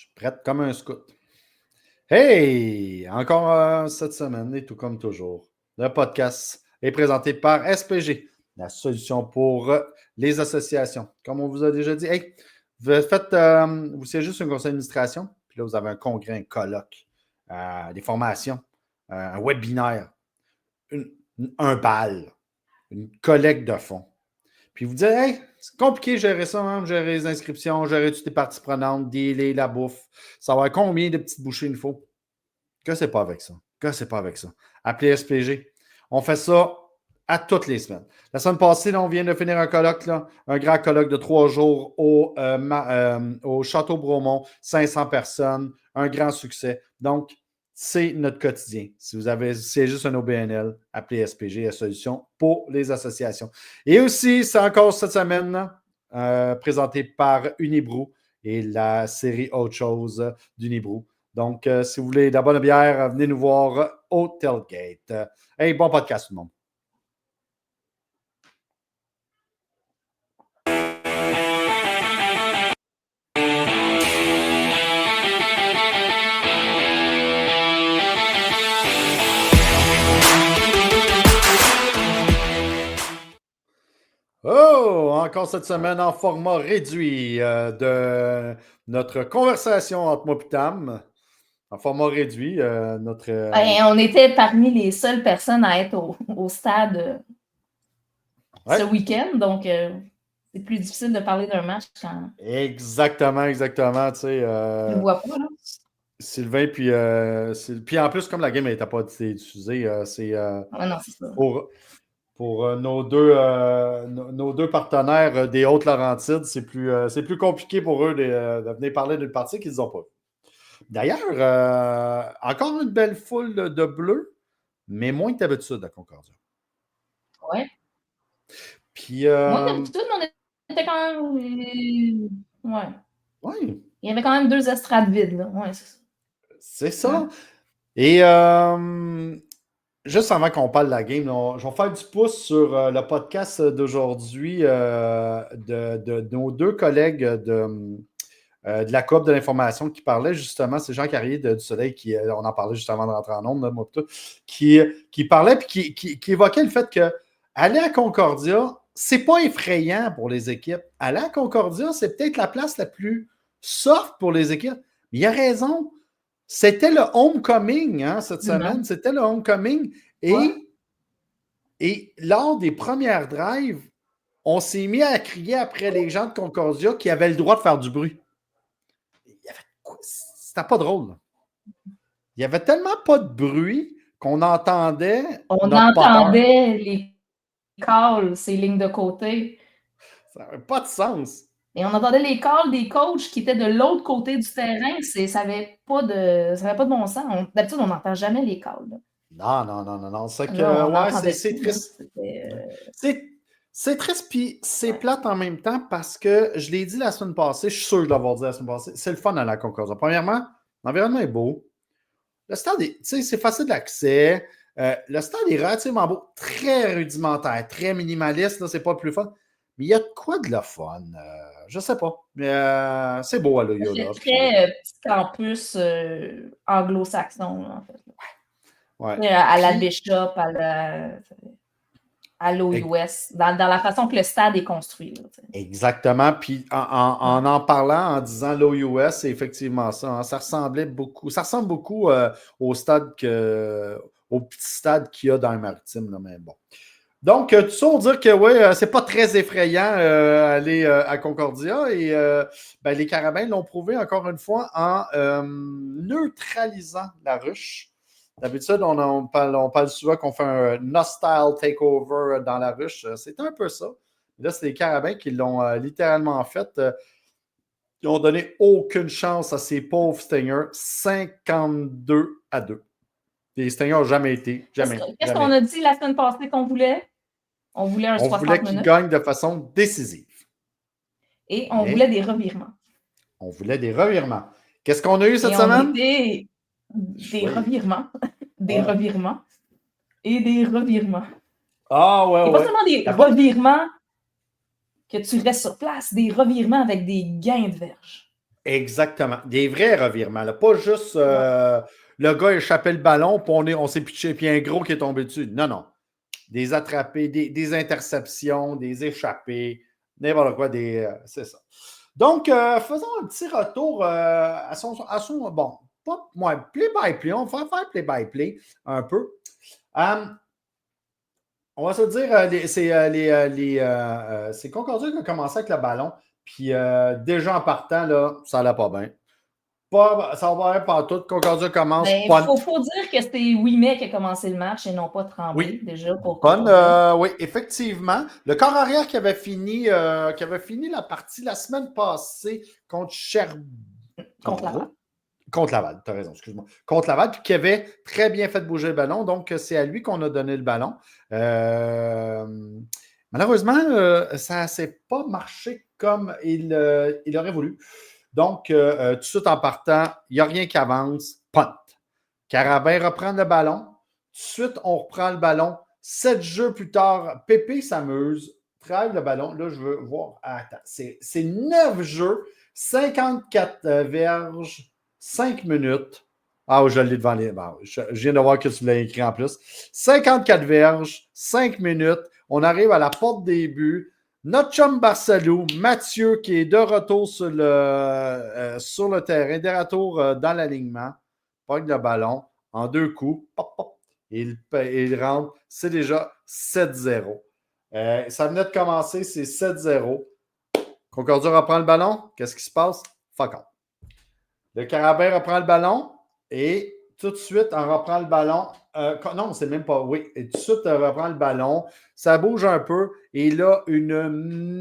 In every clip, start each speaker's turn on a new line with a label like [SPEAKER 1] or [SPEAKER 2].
[SPEAKER 1] suis prête comme un scout. Hey! Encore cette semaine, et tout comme toujours, le podcast est présenté par SPG, la solution pour les associations. Comme on vous a déjà dit, hey, vous c'est juste un conseil d'administration, puis là, vous avez un congrès, un colloque, des formations, un webinaire, un bal, une collecte de fonds. Puis vous dites, hey, c'est compliqué de gérer ça, hein, gérer les inscriptions, gérer toutes les parties prenantes, dealer la bouffe, savoir combien de petites bouchées il faut. Que c'est pas avec ça. Que c'est pas avec ça. Appelez SPG. On fait ça à toutes les semaines. La semaine passée, là, on vient de finir un colloque, là, un grand colloque de 3 jours au Château Bromont, 500 personnes, un grand succès. Donc, c'est notre quotidien. Si c'est juste un OBNL, appelez SPG, la solution pour les associations. Et aussi, c'est encore cette semaine, présenté par Unibrou et la série Autre chose d'Unibrou. Donc, si vous voulez de la bonne bière, venez nous voir au Tailgate. Hey, bon podcast tout le monde. Oh, encore cette semaine en format réduit de notre conversation entre moi et Tam. En format réduit,
[SPEAKER 2] on était parmi les seules personnes à être au stade ce week-end, donc c'est plus difficile de parler d'un match quand...
[SPEAKER 1] Exactement. Tu sais,
[SPEAKER 2] je le vois pas, là.
[SPEAKER 1] Sylvain, puis en plus, comme la game n'était pas diffusée, c'est
[SPEAKER 2] non, c'est ça.
[SPEAKER 1] Pour nos deux partenaires des Hautes-Laurentides, c'est plus compliqué pour eux de venir parler d'une partie qu'ils n'ont pas. D'ailleurs, encore une belle foule de bleus, mais moins que d'habitude à Concordia.
[SPEAKER 2] Ouais.
[SPEAKER 1] Puis.
[SPEAKER 2] Moins d'habitude, mais on était quand même. Ouais.
[SPEAKER 1] Ouais.
[SPEAKER 2] Il y avait quand même 2 estrades vides, là. Ouais, c'est ça.
[SPEAKER 1] C'est ça. Ouais. Et juste avant qu'on parle de la game, là, je vais faire du pouce sur le podcast d'aujourd'hui de nos deux collègues de la Coop de l'information qui parlaient justement, c'est Jean Carrier du Soleil, on en parlait juste avant de rentrer en ondes, moi, qui parlait puis qui évoquait le fait que aller à Concordia, c'est pas effrayant pour les équipes. Aller à Concordia, c'est peut-être la place la plus soft pour les équipes. Mais il a raison. C'était le homecoming cette semaine. C'était le homecoming. Et lors des premières drives, on s'est mis à crier après les gens de Concordia qui avaient le droit de faire du bruit. C'était pas drôle. Il n'y avait tellement pas de bruit qu'on entendait.
[SPEAKER 2] On entendait les calls, ces lignes de côté.
[SPEAKER 1] Ça n'avait pas de sens.
[SPEAKER 2] Et on entendait les calls des coachs qui étaient de l'autre côté du terrain. Ça n'avait pas de bon sens. D'habitude, on n'entend jamais les calls. Là.
[SPEAKER 1] Non. C'est que c'est triste. C'est triste, puis c'est plate en même temps parce que je l'ai dit la semaine passée, je suis sûr de l'avoir dit la semaine passée, c'est le fun à la Concordia. Premièrement, l'environnement est beau. Le stade, c'est facile d'accès. Le stade est relativement beau, très rudimentaire, très minimaliste, là, c'est pas le plus fun. Mais il y a de quoi de la fun? Je sais pas. Mais c'est beau à l'œil.
[SPEAKER 2] C'est très petit campus anglo-saxon, en fait.
[SPEAKER 1] Ouais.
[SPEAKER 2] À la Bishop, à l'OUS, dans la façon que le stade est construit. Là,
[SPEAKER 1] exactement. Puis en parlant, en disant l'OUS, c'est effectivement ça. Hein, ça ressemble beaucoup au petit stade qu'il y a dans le maritime. Là, mais bon. Donc, tout ça pour dire que oui, c'est pas très effrayant aller à Concordia et les Carabins l'ont prouvé encore une fois en neutralisant la ruche. D'habitude, on parle souvent qu'on fait un hostile takeover dans la ruche. C'est un peu ça. Là, c'est les Carabins qui l'ont littéralement fait. Ils n'ont donné aucune chance à ces pauvres Stingers. 52-2. Les Stingers n'ont jamais été.
[SPEAKER 2] Qu'est-ce qu'on a dit la semaine passée qu'on voulait? On voulait un 60 minutes.
[SPEAKER 1] On voulait qu'ils gagnent de façon décisive.
[SPEAKER 2] Et on voulait des revirements.
[SPEAKER 1] On voulait des revirements. Qu'est-ce qu'on a eu cette semaine?
[SPEAKER 2] Des revirements. Des revirements. Et des revirements.
[SPEAKER 1] Ah ouais,
[SPEAKER 2] et pas seulement des revirements que tu restes sur place, des revirements avec des gains de verge.
[SPEAKER 1] Exactement. Des vrais revirements, là. Pas juste le gars échappait le ballon, puis on s'est pitché, puis un gros qui est tombé dessus. Non, non. Des attrapés, des interceptions, des échappés, n'importe quoi, c'est ça. Donc, faisons un petit retour à son bon, pas moi, play-by-play, on va faire play-by-play un peu. On va se dire, c'est Concordia qui a commencé avec le ballon, puis déjà en partant, là, ça n'allait pas bien. Ça va pas bien partout. Concordia commence.
[SPEAKER 2] Il faut dire que c'était Ouimet qui a commencé le match et non pas Tremblay, déjà, pour Concordia.
[SPEAKER 1] Oui, effectivement. Le corps arrière qui avait fini la partie la semaine passée contre Sherbrooke.
[SPEAKER 2] Contre Laval.
[SPEAKER 1] Contre Laval, tu as raison, excuse-moi. Contre Laval, puis qui avait très bien fait bouger le ballon. Donc, c'est à lui qu'on a donné le ballon. Malheureusement, ça ne s'est pas marché comme il aurait voulu. Donc, tout de suite en partant, il n'y a rien qui avance. Punt. Carabin reprend le ballon. Tout de suite, on reprend le ballon. 7 jeux plus tard, Pépé s'amuse, travaille le ballon. Là, je veux voir. Attends, c'est 9 jeux, 54 verges, 5 minutes. Ah, je l'ai devant les. Bon, je viens de voir que tu l'as écrit en plus. 54 verges, 5 minutes. On arrive à la porte des buts. Notre chum Barcelou, Mathieu, qui est de retour sur le terrain, de retour dans l'alignement, pogne le ballon en 2 coups. Pop, pop, il rentre. C'est déjà 7-0. Ça venait de commencer, c'est 7-0. Concordia reprend le ballon. Qu'est-ce qui se passe? Fuck off. Le Carabin reprend le ballon et tout de suite, on reprend le ballon. Non, c'est même pas. Oui, et tout de suite, on reprend le ballon. Ça bouge un peu et là, une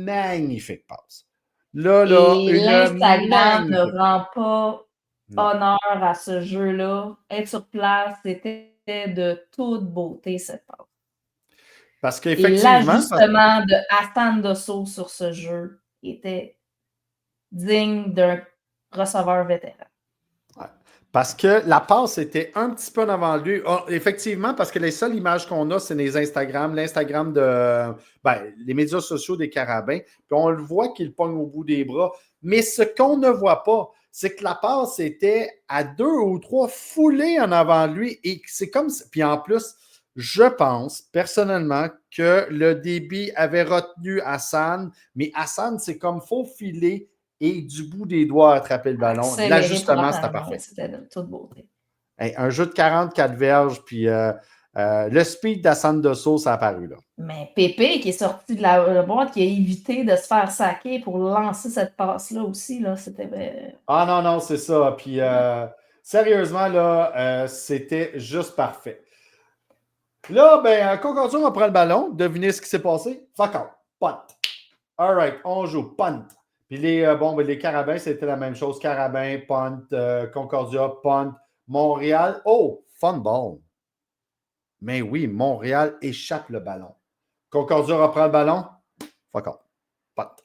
[SPEAKER 1] magnifique passe. Là,
[SPEAKER 2] et l'Instagram ne rend pas honneur à ce jeu-là. Être sur place, c'était de toute beauté, cette passe.
[SPEAKER 1] Parce qu'effectivement.
[SPEAKER 2] Et l'ajustement de Hassan Dosso sur ce jeu était digne d'un receveur vétéran.
[SPEAKER 1] Ouais. Parce que la passe était un petit peu en avant de lui. Effectivement, parce que les seules images qu'on a, c'est l'Instagram les médias sociaux des Carabins. Puis on le voit qu'il pogne au bout des bras. Mais ce qu'on ne voit pas, c'est que la passe était à 2 ou 3 foulées en avant de lui. Et c'est comme. Puis en plus, je pense personnellement que le débit avait retenu Hassan. Mais Hassan, c'est comme faufiler et du bout des doigts attraper le ballon. L'ajustement, c'était parfait.
[SPEAKER 2] C'était de toute beauté.
[SPEAKER 1] Un jeu de 44 verges, puis le speed d'Hassan Dosso, ça a apparu là.
[SPEAKER 2] Mais Pépé, qui est sorti de la boîte, qui a évité de se faire saquer pour lancer cette passe-là aussi, là, c'était...
[SPEAKER 1] Ah non, c'est ça. Puis sérieusement, là, c'était juste parfait. Là, Concordia reprend le ballon. Devinez ce qui s'est passé? Fuck off. Punt. All right, on joue. Punt. Puis les Carabins, c'était la même chose. Carabin, punt, Concordia, punt. Montréal, fun ball. Mais oui, Montréal échappe le ballon. Concordia reprend le ballon. Fuck off. Punt.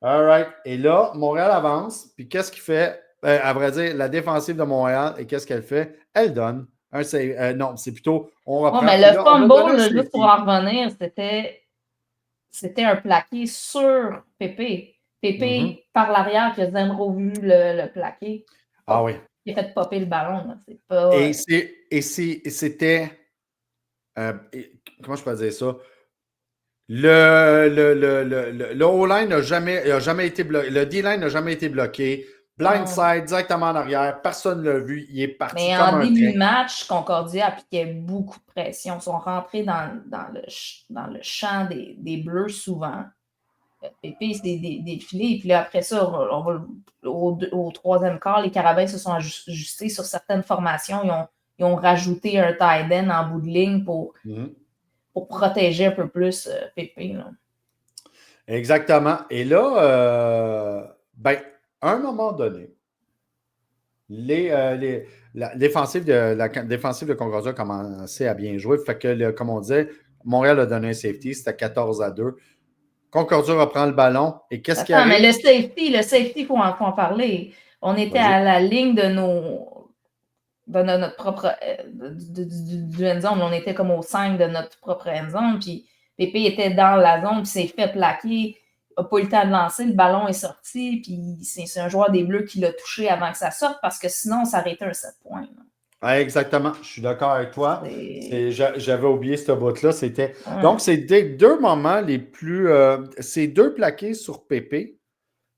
[SPEAKER 1] All right. Et là, Montréal avance. Puis qu'est-ce qu'il fait? À vrai dire, la défensive de Montréal, et qu'est-ce qu'elle fait? Elle donne un save. Non, c'est plutôt, on reprend.
[SPEAKER 2] mais le fumble, juste pour en revenir, c'était un plaqué sur Pépé. Pépé, par l'arrière, que Zemro vu le plaqué.
[SPEAKER 1] Ah oui.
[SPEAKER 2] Il a fait popper le ballon. Là. C'est pas,
[SPEAKER 1] et c'était... comment je peux dire ça? Le O-line n'a jamais été bloqué. Le D-line n'a jamais été bloqué. Blindside, directement en arrière. Personne ne l'a vu. Il est parti
[SPEAKER 2] mais
[SPEAKER 1] comme un train.
[SPEAKER 2] Mais en début de match, Concordia appliquait beaucoup de pression. Ils sont rentrés dans le champ des Bleus souvent. Pépé s'est défilé. Puis là, après ça, on va au troisième quart, les Carabins se sont ajustés sur certaines formations. Ils ont rajouté un tight end en bout de ligne pour protéger un peu plus Pépé. Là.
[SPEAKER 1] Exactement. Et là, à un moment donné, la défensive de Concordia a commencé à bien jouer. Fait que, comme on disait, Montréal a donné un safety. C'était 14-2. Concordia reprend le ballon. Et qu'est-ce qui arrive?
[SPEAKER 2] Mais le safety, il faut en parler. On était à la ligne de notre propre du end zone. On était comme au 5 de notre propre end zone. Puis Pépé était dans la zone, puis s'est fait plaquer. n'a pas eu le temps de lancer, le ballon est sorti, puis c'est un joueur des Bleus qui l'a touché avant que ça sorte, parce que sinon, ça aurait été un 7 points.
[SPEAKER 1] Exactement, je suis d'accord avec toi. J'avais oublié ce bout-là. C'était...
[SPEAKER 2] Ouais.
[SPEAKER 1] Donc, c'est des deux moments les plus. Ces deux plaqués sur Pépé,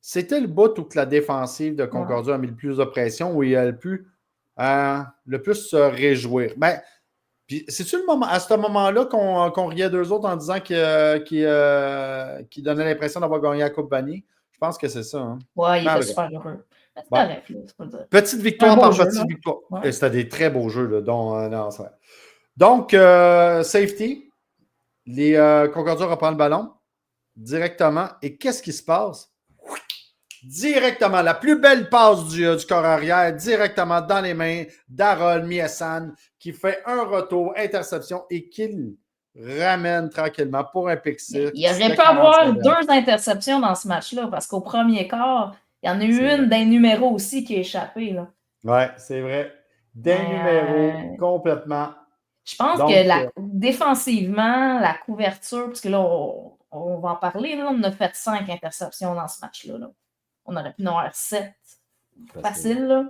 [SPEAKER 1] c'était le bout où la défensive de Concordia a mis le plus de pression, où il a le plus se réjouir. Ben, puis c'est-tu le moment, à ce moment-là qu'on riait d'eux autres en disant qu'ils donnaient l'impression d'avoir gagné la Coupe Vanier? Je pense que c'est ça. Hein?
[SPEAKER 2] Ouais, il était super heureux. C'est correct, là, c'est pas dire.
[SPEAKER 1] Petite victoire par
[SPEAKER 2] jeu,
[SPEAKER 1] petite victoire.
[SPEAKER 2] Ouais.
[SPEAKER 1] C'était des très beaux jeux. Là, donc, safety. Les Concordia reprennent le ballon directement. Et qu'est-ce qui se passe? Directement, la plus belle passe du corps arrière, directement dans les mains d'Harold Miessan, qui fait un retour, interception, et qui ramène tranquillement pour un pick six.
[SPEAKER 2] Il aurait pu avoir 2 interceptions dans ce match-là, parce qu'au premier quart, il y en a eu une d'un numéro aussi qui a échappé.
[SPEAKER 1] Oui, c'est vrai. D'un numéro, complètement.
[SPEAKER 2] Je pense que défensivement, la couverture, parce que là, on va en parler, là, on a fait 5 interceptions dans ce match-là. Là. On aurait pu en avoir 7. Facile, là.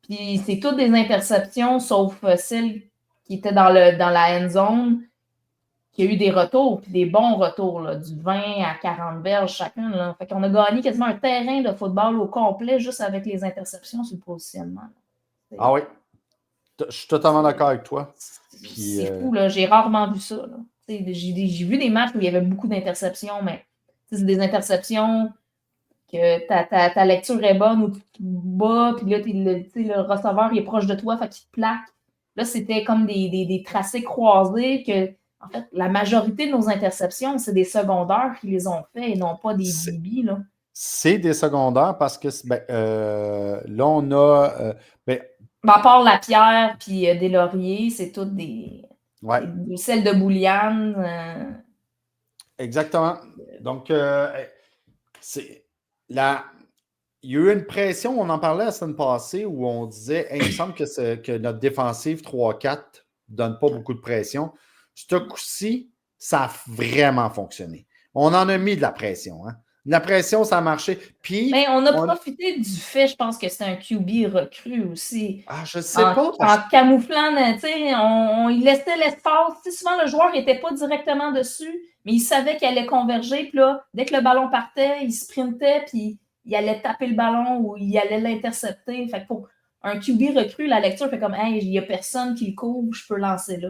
[SPEAKER 2] Puis c'est toutes des interceptions, sauf celle qui était dans la end zone, qui a eu des retours, puis des bons retours, là, du 20 à 40 verges chacun. Là. Fait qu'on a gagné quasiment un terrain de football au complet juste avec les interceptions sur le positionnement.
[SPEAKER 1] Ah oui. Je suis totalement d'accord avec toi.
[SPEAKER 2] C'est fou, là. J'ai rarement vu ça. J'ai vu des matchs où il y avait beaucoup d'interceptions, mais c'est des interceptions que ta lecture est bonne ou tu te bats, puis là, le receveur il est proche de toi, fait qu'il te plaque. Là, c'était comme des tracés croisés que, en fait, la majorité de nos interceptions, c'est des secondaires qui les ont fait et non pas des DB, là.
[SPEAKER 1] C'est des secondaires parce que là, on a...
[SPEAKER 2] à part Lapierre puis des Lauriers, c'est toutes des celles de Bouliane.
[SPEAKER 1] Exactement. Donc, il y a eu une pression, on en parlait la semaine passée, où on disait, il me semble que notre défensive 3-4 ne donne pas beaucoup de pression. Ce coup-ci, ça a vraiment fonctionné. On en a mis de la pression. Hein? La pression, ça a marché. Puis,
[SPEAKER 2] mais on a profité du fait, je pense que c'est un QB recru aussi.
[SPEAKER 1] Ah, je sais pas.
[SPEAKER 2] En camouflant, il laissait l'espace. Souvent, le joueur n'était pas directement dessus, mais il savait qu'il allait converger. Puis là, dès que le ballon partait, il sprintait, puis il allait taper le ballon ou il allait l'intercepter. Fait que pour un QB recru, la lecture fait comme, hey, il n'y a personne qui le couvre, je peux lancer là.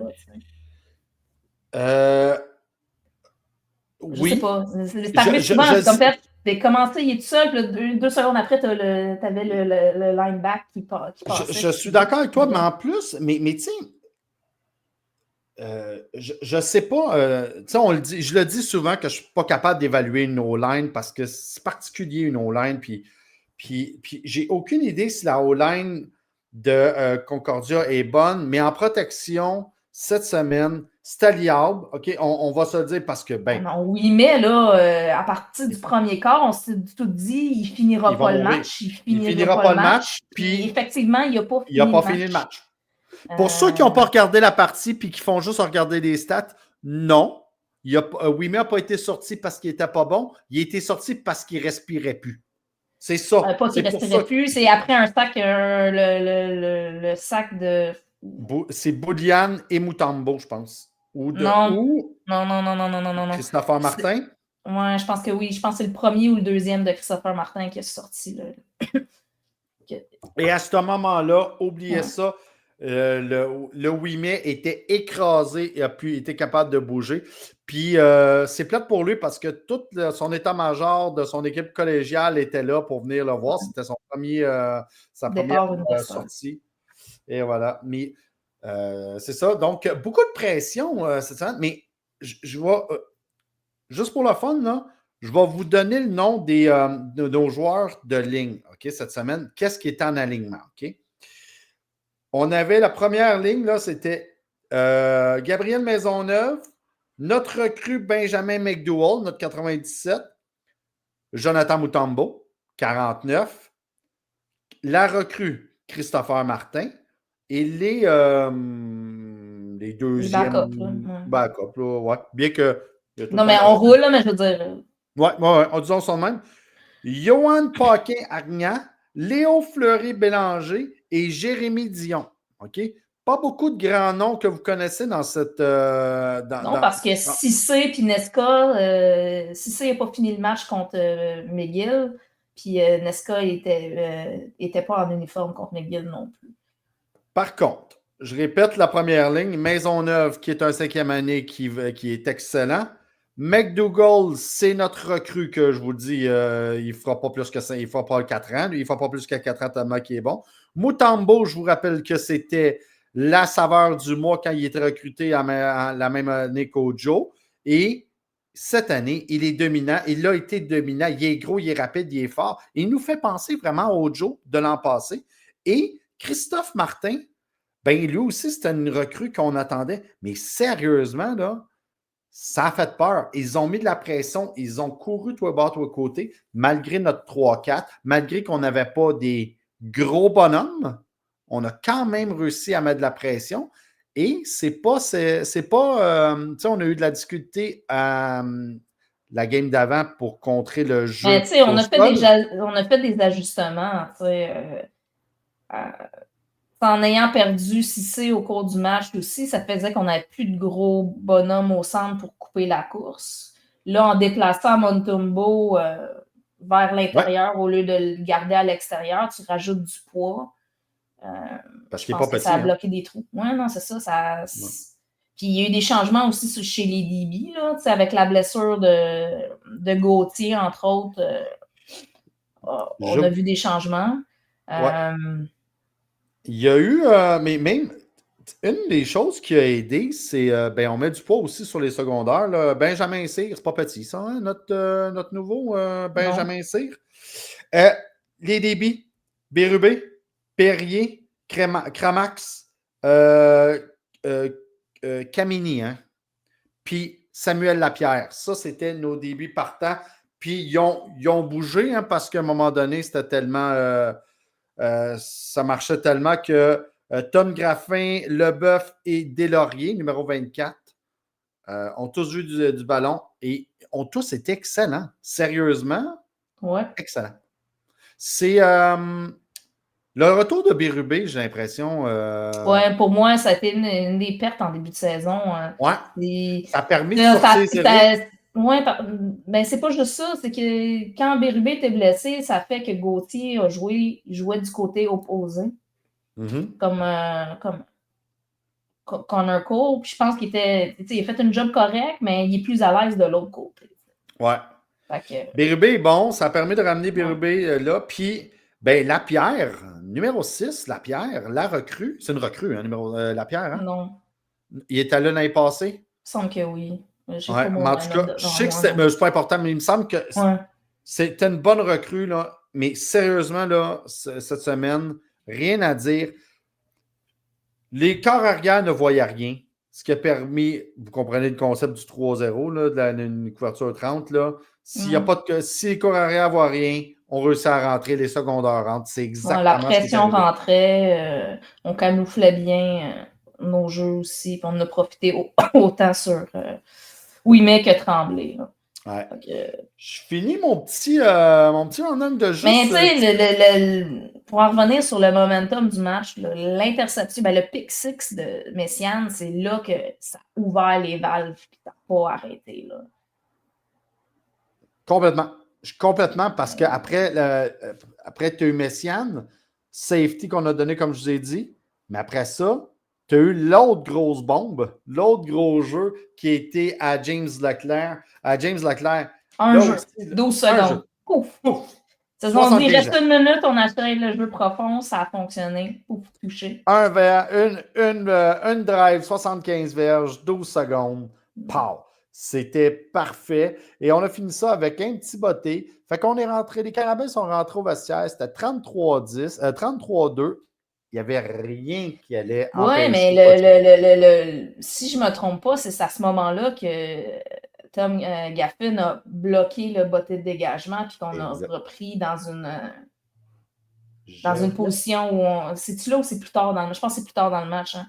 [SPEAKER 1] Oui.
[SPEAKER 2] Je sais pas. C'est arrivé souvent. C'est comme fait, t'es commencé, il est tout seul, puis 2 secondes après, t'avais le lineback qui passait.
[SPEAKER 1] Je suis d'accord avec toi, mais en plus, mais tu sais, je sais pas, on le dit, je le dis souvent que je suis pas capable d'évaluer une O-line parce que c'est particulier une O-line, puis j'ai aucune idée si la O-line de Concordia est bonne, mais en protection, cette semaine, Staliab, OK, on va se le dire parce que,
[SPEAKER 2] oui, mais là, à partir du premier quart, on s'est tout dit, il finira pas le match. Il finira pas le match. Puis effectivement, il n'a pas fini le match.
[SPEAKER 1] Pour ceux qui n'ont pas regardé la partie et qui font juste regarder les stats, non. Ouimet n'a pas été sorti parce qu'il n'était pas bon. Il a été sorti parce qu'il ne respirait plus. C'est ça.
[SPEAKER 2] Pas qu'il ne respirait plus. C'est après un sac, le sac de...
[SPEAKER 1] C'est Bouliane et Mutombo, je pense.
[SPEAKER 2] Non,
[SPEAKER 1] Christopher Martin?
[SPEAKER 2] Oui, je pense que oui. Je pense que c'est le premier ou le deuxième de Christopher Martin qui est sorti. Là.
[SPEAKER 1] Et à ce moment-là, oubliez ça. Le Ouimet était écrasé et a été capable de bouger. Puis c'est plate pour lui parce que tout son état-major de son équipe collégiale était là pour venir le voir. C'était sa première sortie. Et voilà. Mais c'est ça. Donc, beaucoup de pression cette semaine. Mais je vais, juste pour le fun, là, je vais vous donner le nom de nos joueurs de ligne cette semaine. Qu'est-ce qui est en alignement? OK? On avait la première ligne, là, c'était Gabriel Maisonneuve, notre recrue Benjamin McDowell, notre 97, Jonathan Mutombo, 49, la recrue Christopher Martin et les deuxièmes
[SPEAKER 2] backups, là.
[SPEAKER 1] Backup, là, ouais. Bien que...
[SPEAKER 2] Non, mais on roule, là, mais je veux dire...
[SPEAKER 1] Ouais, disons ça de même. Johan Paquin-Argnan, Léo Fleury-Bélanger et Jérémy Dion. OK? Pas beaucoup de grands noms que vous connaissez dans cette.
[SPEAKER 2] Non, parce que Cissé et Nesca, Cissé n'a pas fini le match contre McGill, puis Nesca était pas en uniforme contre McGill non plus.
[SPEAKER 1] Par contre, je répète la première ligne, Maisonneuve, qui est un 5e année qui est excellent. McDougall, c'est notre recrue que je vous dis, il ne fera pas plus que ça, il ne fera pas 4 ans, il ne fera pas plus que 4 ans tellement qu'il est bon. Mutombo, je vous rappelle que c'était la saveur du mois quand il était recruté la même année qu'Ojo. Et cette année, il est dominant, il a été dominant, il est gros, il est rapide, il est fort. Il nous fait penser vraiment au Ojo de l'an passé. Et Christophe Martin, ben lui aussi, c'était une recrue qu'on attendait. Mais sérieusement, là, ça a fait peur. Ils ont mis de la pression, ils ont couru toi bas, toi côté, malgré notre 3-4, malgré qu'on n'avait pas des gros bonhommes, on a quand même réussi à mettre de la pression. Et c'est pas, tu sais, on a eu de la difficulté à la game d'avant pour contrer le jeu.
[SPEAKER 2] Mais tu sais, on a fait des ajustements, tu sais, en ayant perdu Cissé au cours du match aussi, ça faisait qu'on n'avait plus de gros bonhommes au centre pour couper la course. Là, en déplaçant Mutombo vers l'intérieur au lieu de le garder à l'extérieur, tu rajoutes du poids.
[SPEAKER 1] Parce
[SPEAKER 2] je
[SPEAKER 1] qu'il n'est
[SPEAKER 2] pense
[SPEAKER 1] pas
[SPEAKER 2] que
[SPEAKER 1] petit.
[SPEAKER 2] ça a bloqué des trous. Oui, non, c'est ça. Puis il y a eu des changements aussi chez les DB, là, avec la blessure de Gauthier, entre autres. On a vu des changements.
[SPEAKER 1] Il y a eu, mais même une des choses qui a aidé, c'est on met du poids aussi sur les secondaires. Là. Benjamin Cyr, c'est pas petit, ça, hein, notre nouveau Benjamin Cyr. Les débits, Bérubé, Perrier, Cramax, Camini, hein. Puis Samuel Lapierre. Ça, c'était nos débuts partants. Puis ils ont bougé, hein, parce qu'à un moment donné, c'était tellement. Ça marchait tellement que Tom Graffin, Leboeuf et Deslauriers, numéro 24, ont tous vu du ballon et ont tous été excellents. Sérieusement, excellent. C'est le retour de Bérubé, j'ai l'impression.
[SPEAKER 2] Oui, pour moi, ça a été une des pertes en début de saison.
[SPEAKER 1] Ça a permis de sortir ses rythmes.
[SPEAKER 2] Oui, ben c'est pas juste ça, c'est que quand Bérubé était blessé, ça fait que Gauthier jouait du côté opposé. Comme Connor Cole. Puis je pense qu'il a fait une job correcte, mais il est plus à l'aise de l'autre côté.
[SPEAKER 1] Ouais. Bérubé est bon, ça a permis de ramener Bérubé là. Puis, Lapierre, numéro 6, Lapierre, la recrue. C'est une recrue, hein, Lapierre, hein?
[SPEAKER 2] Non.
[SPEAKER 1] Il était là l'année passée?
[SPEAKER 2] Il me semble que oui.
[SPEAKER 1] En tout cas, je sais que c'est pas important, mais il me semble que c'était une bonne recrue, là. Mais sérieusement, là, cette semaine, rien à dire. Les corps arrière ne voyaient rien. Ce qui a permis, vous comprenez le concept du 3-0, d'une couverture 30, là. Si les corps arrière ne voient rien, on réussit à rentrer, les secondaires rentrent. C'est exactement
[SPEAKER 2] la pression rentrait, on camouflait bien nos jeux aussi, puis on a profité autant sur Ouimet que Tremblay.
[SPEAKER 1] Ouais. Je finis mon petit bonhomme de juste.
[SPEAKER 2] Mais tu sais, pour en revenir sur le momentum du match, l'interception, le pick six de Messiaen, c'est là que ça a ouvert les valves et ça n'a pas arrêté. Là.
[SPEAKER 1] Complètement, parce qu'après, tu as eu Messiaen, safety qu'on a donné, comme je vous ai dit, mais après ça, tu as eu l'autre grosse bombe, l'autre gros jeu qui était à James Leclerc.
[SPEAKER 2] Un jeu, 12 secondes. Pouf! On dit, reste une minute, on achète le jeu profond, ça a fonctionné. Pouf, touché.
[SPEAKER 1] Une drive, 75 verges, 12 secondes. Pow! C'était parfait. Et on a fini ça avec un petit botté. Fait qu'on est rentré, les Carabins sont rentrés au vestiaire. C'était 33-2. Il n'y avait rien qui allait empêcher.
[SPEAKER 2] Oui, mais si je ne me trompe pas, c'est à ce moment-là que Tom Gaffin a bloqué le botté de dégagement puis qu'on a repris dans une position où c'est-tu là ou c'est plus tard dans le match? Je pense que c'est plus tard dans le match. Hein?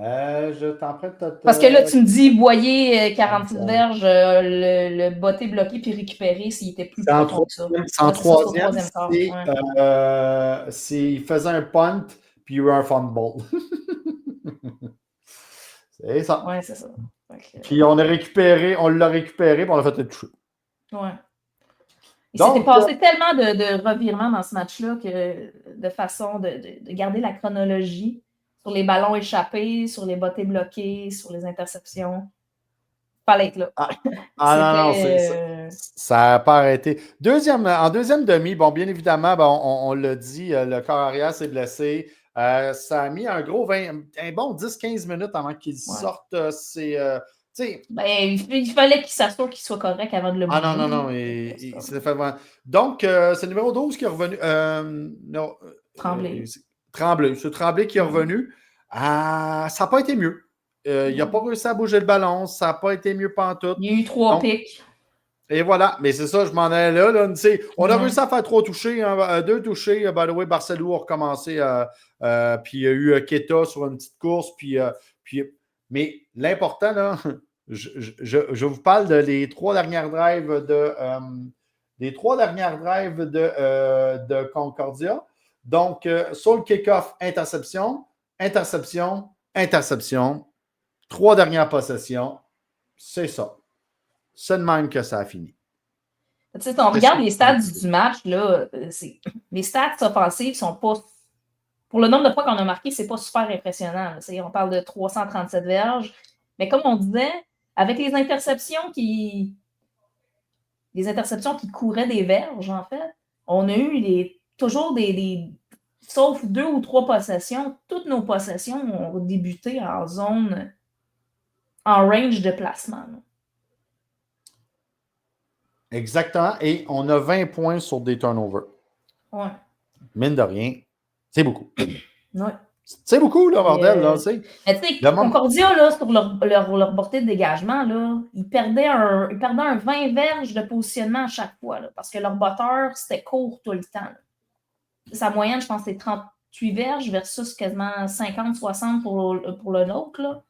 [SPEAKER 1] Je t'emprunte
[SPEAKER 2] Parce que là, tu me dis Boyer, 46 verges, le botté bloqué puis récupéré s'il était plus profond que ça.
[SPEAKER 1] C'est en troisième,
[SPEAKER 2] quart.
[SPEAKER 1] il faisait un punt puis il y a eu un fumble. C'est ça.
[SPEAKER 2] Ouais, c'est ça.
[SPEAKER 1] Puis on l'a récupéré puis on l'a fait le toucher.
[SPEAKER 2] Ouais. Il s'était passé tellement de revirements dans ce match-là que de façon de garder la chronologie sur les ballons échappés, sur les bottées bloquées, sur les interceptions. Fallait être là.
[SPEAKER 1] Non, ça n'a pas arrêté. En deuxième demi, bon, bien évidemment, on l'a dit, le corps arrière s'est blessé. Ça a mis un bon 10-15 minutes avant qu'il sorte
[SPEAKER 2] il fallait qu'il s'assure qu'il soit correct avant de le bouger.
[SPEAKER 1] Non. Il s'est fait vraiment. Donc, c'est le numéro 12 qui est revenu.
[SPEAKER 2] Tremblay.
[SPEAKER 1] C'est Tremblay qui est revenu. Ça n'a pas été mieux. Il n'a pas réussi à bouger le ballon. Ça n'a pas été mieux pantoute.
[SPEAKER 2] Il y a eu 3 pics.
[SPEAKER 1] Et voilà. Mais c'est ça, je m'en allais là. On a réussi à faire 3 touchés. 2 touchés. By the way, Barcelou a recommencé. Puis il y a eu Keita sur une petite course. Mais l'important, là, je vous parle des 3 dernières drives de Concordia. Donc, sur le kick-off, interception. 3 dernières possessions. C'est ça. C'est de même que ça a fini.
[SPEAKER 2] Tu sais, on regarde les stats du match, là, les stats offensives sont pas. Pour le nombre de fois qu'on a marqué, c'est pas super impressionnant. On parle de 337 verges. Mais comme on disait, avec les interceptions qui couraient des verges, en fait, on a eu toujours sauf 2 ou 3 possessions, toutes nos possessions ont débuté en zone, en range de placement. Là.
[SPEAKER 1] Exactement. Et on a 20 points sur des turnovers.
[SPEAKER 2] Ouais.
[SPEAKER 1] Mine de rien, c'est beaucoup.
[SPEAKER 2] Ouais.
[SPEAKER 1] C'est beaucoup, là, bordel. Là,
[SPEAKER 2] mais tu sais, Concordia, là, sur leur portée de dégagement, là, ils perdaient un 20 verges de positionnement à chaque fois, là, parce que leur botteur, c'était court tout le temps. Là. Sa moyenne, je pense, c'est 38 verges versus quasiment 50-60 pour le nôtre. Là.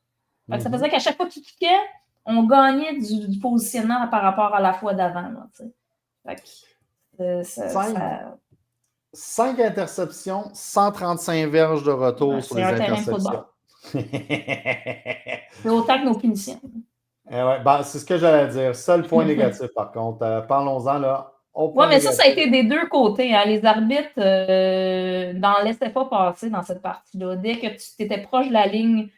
[SPEAKER 2] Ça faisait qu'à chaque fois qu'ils kickait, on gagnait du positionnement par rapport à la fois d'avant. Là,
[SPEAKER 1] 5 interceptions, 135 verges de retour sur les interceptions.
[SPEAKER 2] C'est autant que nos punitions.
[SPEAKER 1] C'est ce que j'allais dire. Seul point négatif, par contre. Parlons-en, là.
[SPEAKER 2] Oui, mais ça a été des deux côtés. Hein. Les arbitres n'en laissaient pas passer dans cette partie-là. Dès que tu étais proche de la ligne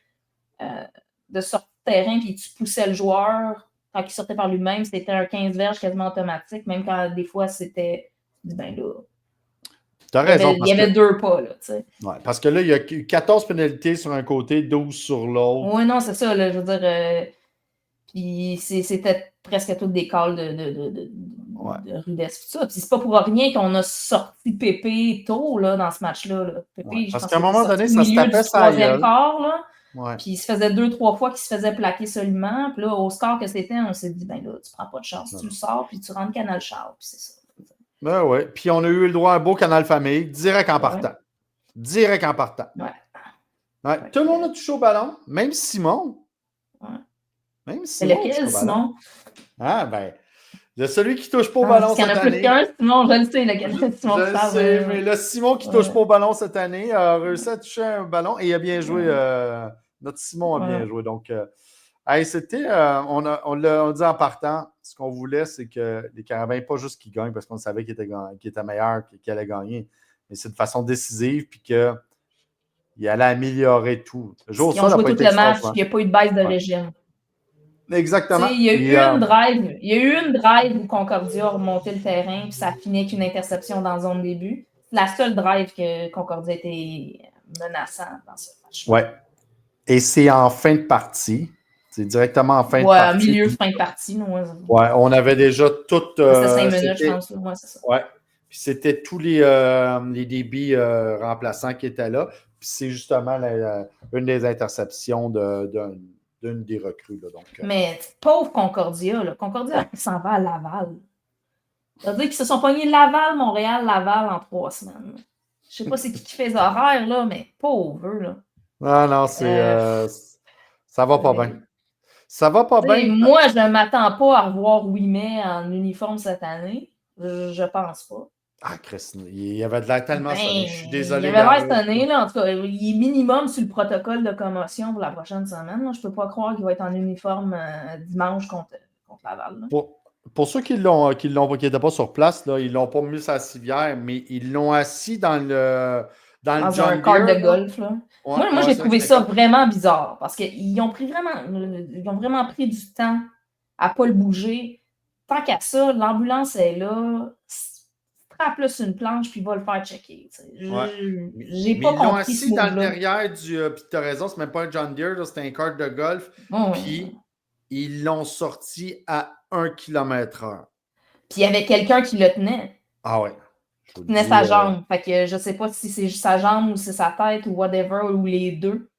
[SPEAKER 2] de sortie de terrain puis tu poussais le joueur, quand il sortait par lui-même, c'était un 15 verges quasiment automatique, même quand des fois c'était. Ben là.
[SPEAKER 1] T'as raison.
[SPEAKER 2] Il y avait 2 pas, là, tu sais.
[SPEAKER 1] Ouais, parce que là, il y a 14 pénalités sur un côté, 12 sur l'autre.
[SPEAKER 2] Oui, non, c'est ça, là, je veux dire. Puis c'était presque toutes des calls de rudesse, tout ça. Puis c'est pas pour rien qu'on a sorti Pépé tôt, là, dans ce match-là. Là. Pépé,
[SPEAKER 1] parce qu'à un moment donné, ça se tapait sa gueule.
[SPEAKER 2] Quart, là. Ouais. Puis il se faisait 2-3 fois qu'il se faisait plaquer seulement. Puis là, au score que c'était, on s'est dit, ben là, tu prends pas de chance, tu le sors, puis tu rentres Canal Charles, puis c'est ça.
[SPEAKER 1] Ben oui. Puis on a eu le droit à un beau canal famille, direct en partant. Direct en partant. Ouais. Tout le monde a touché au ballon, même Simon.
[SPEAKER 2] Ouais.
[SPEAKER 1] Même Simon.
[SPEAKER 2] C'est lequel, Simon?
[SPEAKER 1] Celui qui touche pas au ballon cette année.
[SPEAKER 2] Il y en a plus qu'un, Simon, je le sais, lequel Simon.
[SPEAKER 1] Je le sais, mais le Simon qui touche pas au ballon cette année a réussi à toucher un ballon et il a bien joué. Notre Simon a bien joué. Donc, c'était, on l'a dit en partant, ce qu'on voulait, c'est que les Carabins, pas juste qu'ils gagnent parce qu'on savait qu'ils étaient meilleurs, qu'ils allaient gagner, mais c'est de façon décisive, puis qu'il allait améliorer tout.
[SPEAKER 2] Ils ont joué tout le match, il n'y a pas eu de baisse de régime.
[SPEAKER 1] Exactement.
[SPEAKER 2] Il y a eu une drive où Concordia a remonté le terrain, puis ça a fini avec une interception dans la zone début. C'est la seule drive que Concordia était menaçant dans ce match.
[SPEAKER 1] Oui. Et c'est en fin de partie. C'est directement en fin de partie.
[SPEAKER 2] Milieu, fin de partie.
[SPEAKER 1] Ouais, on avait déjà tout.
[SPEAKER 2] C'était 5 minutes, je pense. Ouais, c'est ça.
[SPEAKER 1] Ouais. Puis c'était tous les débits remplaçants qui étaient là. Puis c'est justement une des interceptions d'une des recrues. Là, donc,
[SPEAKER 2] mais pauvre Concordia. Là. Concordia s'en va à Laval. Ça veut dire qu'ils se sont pognés Laval, Montréal, Laval en 3 semaines. Je sais pas c'est qui fait les horaires, là, mais pauvre, là.
[SPEAKER 1] Non, non, ça va pas bien. Ça va pas bien.
[SPEAKER 2] Moi, je ne m'attends pas à revoir Ouimet en uniforme cette année. Je pense pas.
[SPEAKER 1] Ah, Chris, il avait de l'air tellement sonné. Je suis désolé.
[SPEAKER 2] Il avait l'air sonné, là. En tout cas, il est minimum sur le protocole de commotion pour la prochaine semaine. Là. Je peux pas croire qu'il va être en uniforme dimanche contre Laval. Là.
[SPEAKER 1] Pour ceux qui n'étaient pas sur place, là, ils l'ont pas mis sa civière, mais ils l'ont assis dans le
[SPEAKER 2] Dans un
[SPEAKER 1] John
[SPEAKER 2] quart
[SPEAKER 1] Deere.
[SPEAKER 2] de golf. Là.
[SPEAKER 1] Ouais,
[SPEAKER 2] Moi j'ai
[SPEAKER 1] c'est
[SPEAKER 2] trouvé ça vraiment bizarre parce qu'ils ont vraiment pris du temps à ne pas le bouger. Tant qu'à ça, l'ambulance est là, strappe-le sur une planche puis va le faire checker. J'ai pas
[SPEAKER 1] ils l'ont
[SPEAKER 2] compris
[SPEAKER 1] assis
[SPEAKER 2] ce
[SPEAKER 1] dans le
[SPEAKER 2] move-là.
[SPEAKER 1] derrière du. Puis tu as raison, c'est même pas un John Deere, là, c'est un quart de golf. Puis ils l'ont sorti à 1 km/h.
[SPEAKER 2] Puis il y avait quelqu'un qui le tenait.
[SPEAKER 1] Ah ouais.
[SPEAKER 2] Qui tenait sa jambe. Fait que je sais pas si c'est juste sa jambe ou c'est sa tête ou whatever, ou les deux.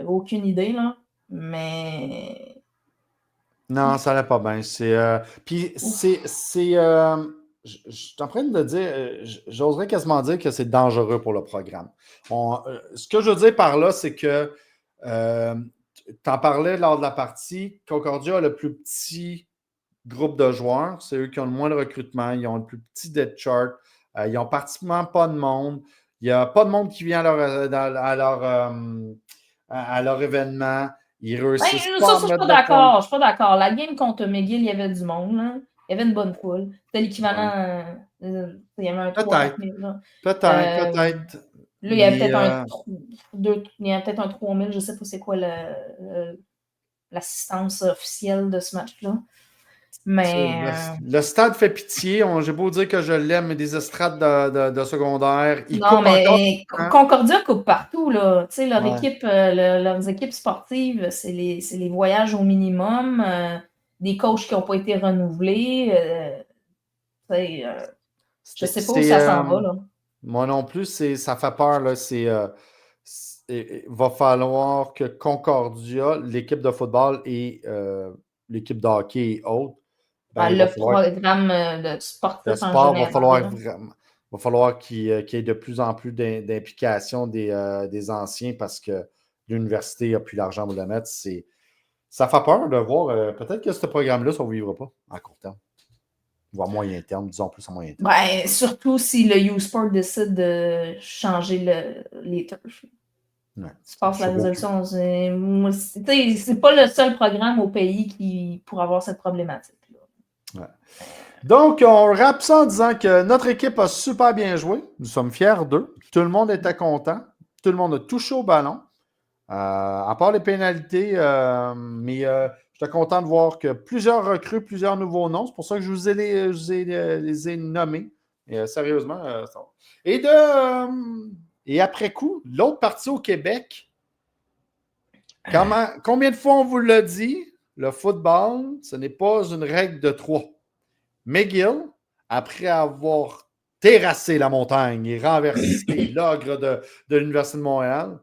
[SPEAKER 2] Aucune idée, là. Mais.
[SPEAKER 1] Non, ça n'allait pas bien. Puis c'est. Je suis en train de dire, j'oserais quasiment dire que c'est dangereux pour le programme. Ce que je veux dire par là, c'est que tu en parlais lors de la partie, Concordia a le plus petit groupe de joueurs. C'est eux qui ont le moins de recrutement. Ils ont le plus petit depth chart. Ils n'ont pratiquement pas de monde. Il n'y a pas de monde qui vient à leur événement. Ils réussissent pas à
[SPEAKER 2] je suis
[SPEAKER 1] mettre
[SPEAKER 2] pas
[SPEAKER 1] de points.
[SPEAKER 2] d'accord. Je suis pas d'accord. La game contre McGill, il y avait du monde. Là. Il y avait une bonne foule. C'était l'équivalent. Il y avait un 3 000.
[SPEAKER 1] Peut-être.
[SPEAKER 2] Là, il y avait peut-être un 3 000. Je ne sais pas c'est quoi l'assistance officielle de ce match-là. Mais.
[SPEAKER 1] Le stade fait pitié. J'ai beau dire que je l'aime, mais des estrades de secondaire.
[SPEAKER 2] Non, mais Concordia coupe partout. Là. Leurs équipes sportives, c'est les voyages au minimum, des coachs qui n'ont pas été renouvelés. Je ne sais pas où ça s'en va. Là.
[SPEAKER 1] Moi non plus, ça fait peur. Là, il va falloir que Concordia, l'équipe de football et l'équipe de hockey et autres,
[SPEAKER 2] programme de sportif en général.
[SPEAKER 1] Va falloir qu'il y ait de plus en plus d'implication des anciens parce que l'université n'a plus l'argent pour le mettre. Ça fait peur de voir. Peut-être que ce programme-là, ça ne vivra pas à court terme. Voire moyen terme, disons plus à moyen terme.
[SPEAKER 2] Surtout si le U-Sport décide de changer les turfs.
[SPEAKER 1] Ouais,
[SPEAKER 2] tu passes la résolution. C'est pas le seul programme au pays qui pourrait avoir cette problématique.
[SPEAKER 1] Ouais. Donc, on rappe ça en disant que notre équipe a super bien joué. Nous sommes fiers d'eux. Tout le monde était content. Tout le monde a touché au ballon. À part les pénalités, mais j'étais content de voir que plusieurs recrues, plusieurs nouveaux noms. C'est pour ça que je vous les ai nommés. Et, sérieusement, ça va. Et après coup, l'autre partie au Québec, combien de fois on vous l'a dit, le football, ce n'est pas une règle de 3. McGill, après avoir terrassé la montagne et renversé l'ogre de l'Université de Montréal,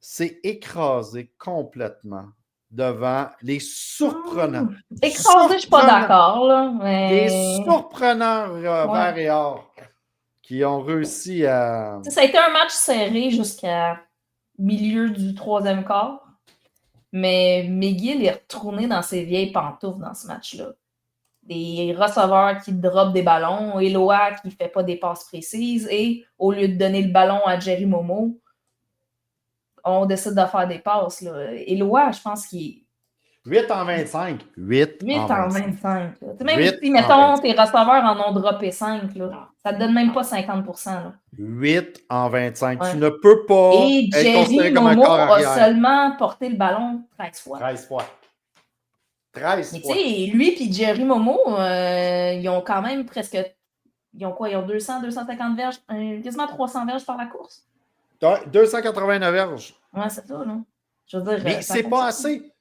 [SPEAKER 1] s'est écrasé complètement devant les surprenants.
[SPEAKER 2] Écrasé, je ne suis pas d'accord. Là, mais...
[SPEAKER 1] Les surprenants verts et or qui ont réussi à...
[SPEAKER 2] Ça a été un match serré jusqu'à milieu du troisième quart. Mais McGill est retourné dans ses vieilles pantoufles dans ce match-là. Des receveurs qui dropent des ballons, Eloa qui ne fait pas des passes précises, et au lieu de donner le ballon à Jerry Momo, on décide de faire des passes. Là. Eloa, je pense qu'il est
[SPEAKER 1] 8 en 25. 8
[SPEAKER 2] en 25. Même
[SPEAKER 1] 8
[SPEAKER 2] si, mettons, tes receveurs en ont droppé 5, là, ça ne te donne même pas 50%. Là.
[SPEAKER 1] 8 en 25. Ouais. Tu ne peux pas
[SPEAKER 2] et
[SPEAKER 1] être considéré
[SPEAKER 2] Jerry
[SPEAKER 1] comme un
[SPEAKER 2] Momo
[SPEAKER 1] corps arrière.
[SPEAKER 2] a seulement porté le ballon 13 fois.
[SPEAKER 1] 13 fois. 13
[SPEAKER 2] mais
[SPEAKER 1] fois.
[SPEAKER 2] Tu sais, lui et Jerry Momo, ils ont quand même presque... Ils ont quoi? Ils ont 200, 250 verges, quasiment 300 verges par la course.
[SPEAKER 1] 289 verges.
[SPEAKER 2] Ouais, c'est ça, là. Je veux dire,
[SPEAKER 1] mais c'est pas assez.